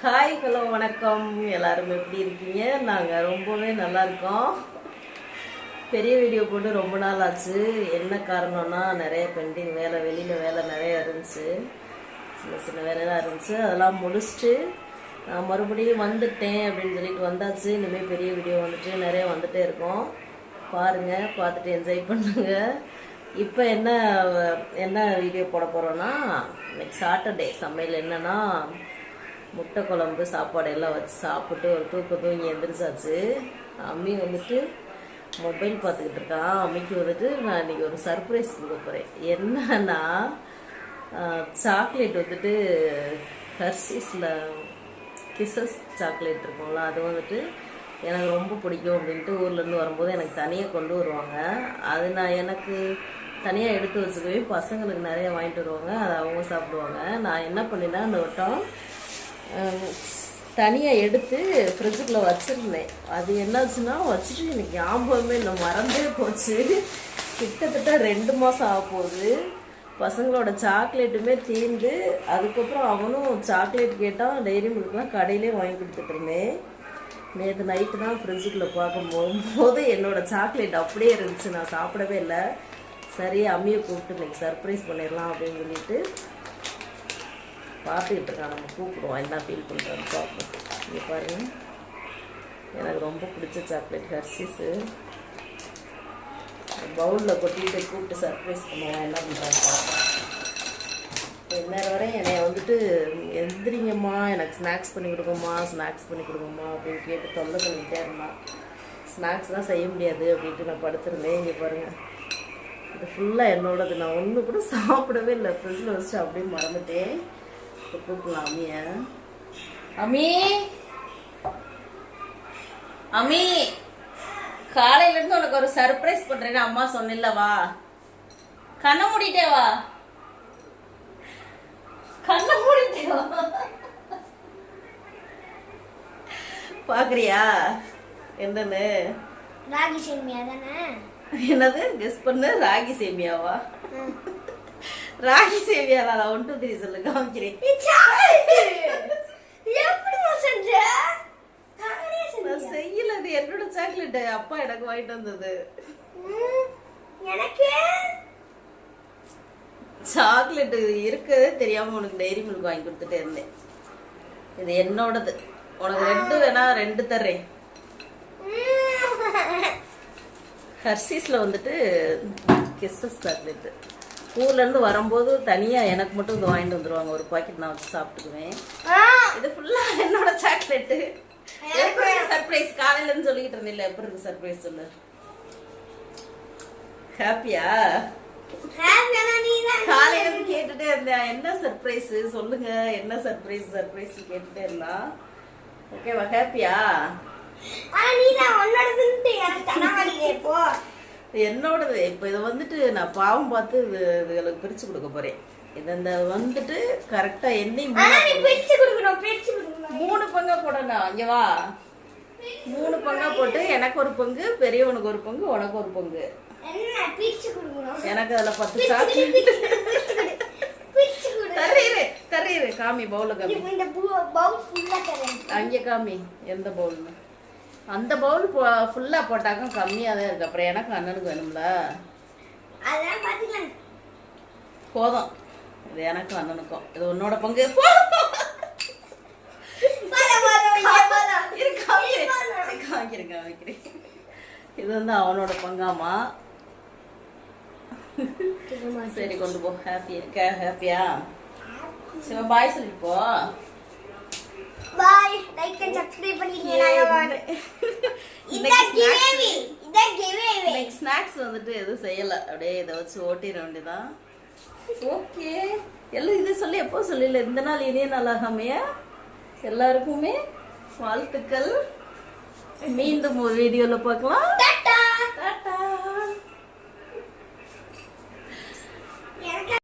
Hi hello வணக்கம். எல்லாரும் எப்படி இருக்கீங்க? நாங்கள் ரொம்பவே நல்லா இருக்கோம். பெரிய வீடியோ போட்டு ரொம்ப நாள் ஆச்சு. என்ன காரணம்னா நிறைய பெண்டிங் வேலை, வெளியில் வேலை நிறைய இருந்துச்சு, சின்ன சின்ன வேலைலாம் இருந்துச்சு. அதெல்லாம் முடிச்சுட்டு நான் மறுபடியும் வந்துட்டேன் அப்படின்னு சொல்லிட்டு வந்தாச்சு. இனிமேல் பெரிய வீடியோ வந்துட்டு நிறைய வந்துட்டே இருக்கோம். பாருங்கள், பார்த்துட்டு என்ஜாய் பண்ணுங்க. இப்போ என்ன வீடியோ போட போகிறோன்னா, இன்னைக்கு சாட்டர்டே சமையல் என்னன்னா முட்டை குழம்பு சாப்பாடு எல்லாம் வச்சு சாப்பிட்டு ஒரு தூங்கி எந்திரிச்சாச்சு. அம்மி வந்துட்டு மொபைல் பார்த்துக்கிட்டு இருக்கான். அம்மிக்கு வந்துட்டு நான் இன்றைக்கி ஒரு சர்ப்ரைஸ் கொடுக்க போகிறேன். என்னன்னா சாக்லேட் வந்துட்டு ஹர்ஷீஸில் கிசஸ் சாக்லேட் இருக்கும்ல, அது வந்துட்டு எனக்கு ரொம்ப பிடிக்கும் அப்படின்ட்டு ஊர்லேருந்து வரும்போது எனக்கு தனியாக கொண்டு வருவாங்க. அது நான் எனக்கு தனியாக எடுத்து வச்சுக்குவேன். பசங்களுக்கு நிறைய வாங்கிட்டு வருவாங்க, அதை அவங்க சாப்பிடுவாங்க. நான் என்ன பண்ணினா அந்த வட்டம் தனியாக எடுத்து ஃப்ரிட்ஜுக்குள்ளே வச்சுருந்தேன். அது என்னாச்சுன்னா வச்சுட்டு எனக்கு ஞாபகமே இல்லை, மறந்தே போச்சு. கிட்டத்தட்ட 2 மாதம் ஆக போகுது. பசங்களோட சாக்லேட்டுமே தீர்ந்து, அதுக்கப்புறம் அவனும் சாக்லேட் கேட்டால் டெய்ரி மில்க்லாம் கடையிலே வாங்கி கொடுத்துட்டு இருந்தேன். நேற்று நைட்டு தான் ஃப்ரிட்ஜுக்குள்ளே பார்க்கும்போது என்னோடய சாக்லேட் அப்படியே இருந்துச்சு. நான் சாப்பிடவே இல்லை. சரி, அம்மியை கூப்பிட்டு இன்னைக்கு சர்ப்ரைஸ் பண்ணிடலாம் அப்படின்னு சொல்லிட்டு பார்த்துக்கிட்டு இருக்கான். நம்ம கூப்பிடுவோம், என்ன ஃபீல் பண்ணுறான்னு பார்ப்போம். இங்கே பாருங்கள், எனக்கு ரொம்ப பிடிச்ச சாக்லேட் ஹர்ஷீஸு. பவுலில் கொட்டிட்டு கூப்பிட்டு சர்ப்ரைஸ் பண்ணுவோம், என்ன பண்ணுறான்னு பார்ப்போம். இந்நேரம் வரை என்னை வந்துட்டு எந்திரிங்கம்மா, எனக்கு ஸ்நாக்ஸ் பண்ணி கொடுங்கம்மா, ஸ்நாக்ஸ் பண்ணி கொடுங்கம்மா அப்படின்னு கேட்டு தொல்லை பண்ணிக்கிட்டே இருந்தான். ஸ்நாக்ஸ் தான் செய்ய முடியாது அப்படின்ட்டு நான் படுத்துருந்தேன். இங்கே பாருங்கள், இது ஃபுல்லாக என்னோடது. நான் ஒன்று கூட சாப்பிடவே இல்லை, ஃப்ரிட்ஜில் வச்சு அப்படியே மறந்துட்டேன். கூப்பிடலாம் அம்மிய. அம்மி, அம்மி, காலையிலேருந்து உனக்கு ஒரு சர்ப்ரைஸ் பண்ணுறேன்னு அம்மா சொன்னில்ல, வா. கண்ணை மூடிட்டே வா, கண்ணை மூடிட்டே வா. பாக்குறியா என்னன்னு? ராகி சேமியா தானே? என்னது கெஸ் பண்ணு? ராகி சேமியாவா? ராகி சேமியா நான் 1 2 3 சொல்லு, காமிக்கிறேன். நான் செய்யல, அது என்னோட சாக்லேட், அப்பா எனக்கு வாங்கிட்டு வந்தது. சாக்லேட் இருக்கதே தெரியாம உனக்கு டெய்ரி மில்க் வாங்கி கொடுத்துட்டே இருந்தேன். இது என்னோடது. உனக்கு 2 வேணா 2 தர்றேன். ஹர்ஷீஸ்ல வந்துட்டு கிஸ்ஸஸ் சாக்லேட். ஊர்லேருந்து வரும்போது தனியாக எனக்கு மட்டும் இது வாங்கிட்டு வந்துடுவாங்க. ஒரு பாக்கெட் நான் வச்சு சாப்பிட்டுக்குவேன். இது ஃபுல்லாக என்னோட சாக்லேட்டு. எப்படி சர்ப்ரைஸ்? காலையிலேருந்து சொல்லிக்கிட்டு இருந்தேன்ல, எப்படி இருக்கு சர்ப்ரைஸ் சொல்லு. ஹாப்பியா? காலையிலேருந்து கேட்டுட்டே இருந்தேன், என்ன சர்ப்ரைஸ் சொல்லுங்க, என்ன சர்ப்ரைஸ் சர்ப்ரைஸ் கேட்டுட்டே இருந்தான். ஓகேவா? ஹாப்பியா? என்னோடது. இப்போ இதை வந்துட்டு நான் பாவம் பார்த்து இதுகளுக்கு பிரித்து கொடுக்க போகிறேன். இதை இந்த வந்துட்டு கரெக்டாக எண்ணெய் 3 பங்கா போடணும். இங்கே வா, 3 பங்கா போட்டு எனக்கு ஒரு பங்கு, பெரியவனுக்கு ஒரு பங்கு, உனக்கு ஒரு பங்கு. எனக்கு அதில் 10 சாக்லேட். தர்றீரு காமி, பவுல காமி, அங்கே காமி எந்த பவுல்னு. அந்த பவுல் ஃபுல்லாக போட்டாக்க கம்மியாக தான் இருக்கு. அப்புறம் எனக்கு அண்ணனுக்கு வேணும்ல, போதும். இது எனக்கு அண்ணனுக்கும், இது உன்னோட பங்கு. இது வந்து அவனோட பங்காமா. சரி, கொண்டு போ. ஹாப்பி இருக்க? ஹாப்பியா? சரி, பாய் சொல்லிட்டு போ. பாய். லைக் அண்ட் சப்ஸ்கிரைப் பண்ணிக்கங்க. இன்னைக்கு ஸ்நாக்ஸ் வந்துட்டு எதுவும் செய்யல, அப்படியே இதை வச்சு ஓட்டிட வேண்டியதான். ஓகே, எல்லாம் இது சொல்லி எப்போ சொல்லல. இந்த நாள் இனிய நாளாகாமையா எல்லாருக்குமே வாழ்த்துக்கள். மீண்டும் ஒரு வீடியோல பார்க்கலாம்.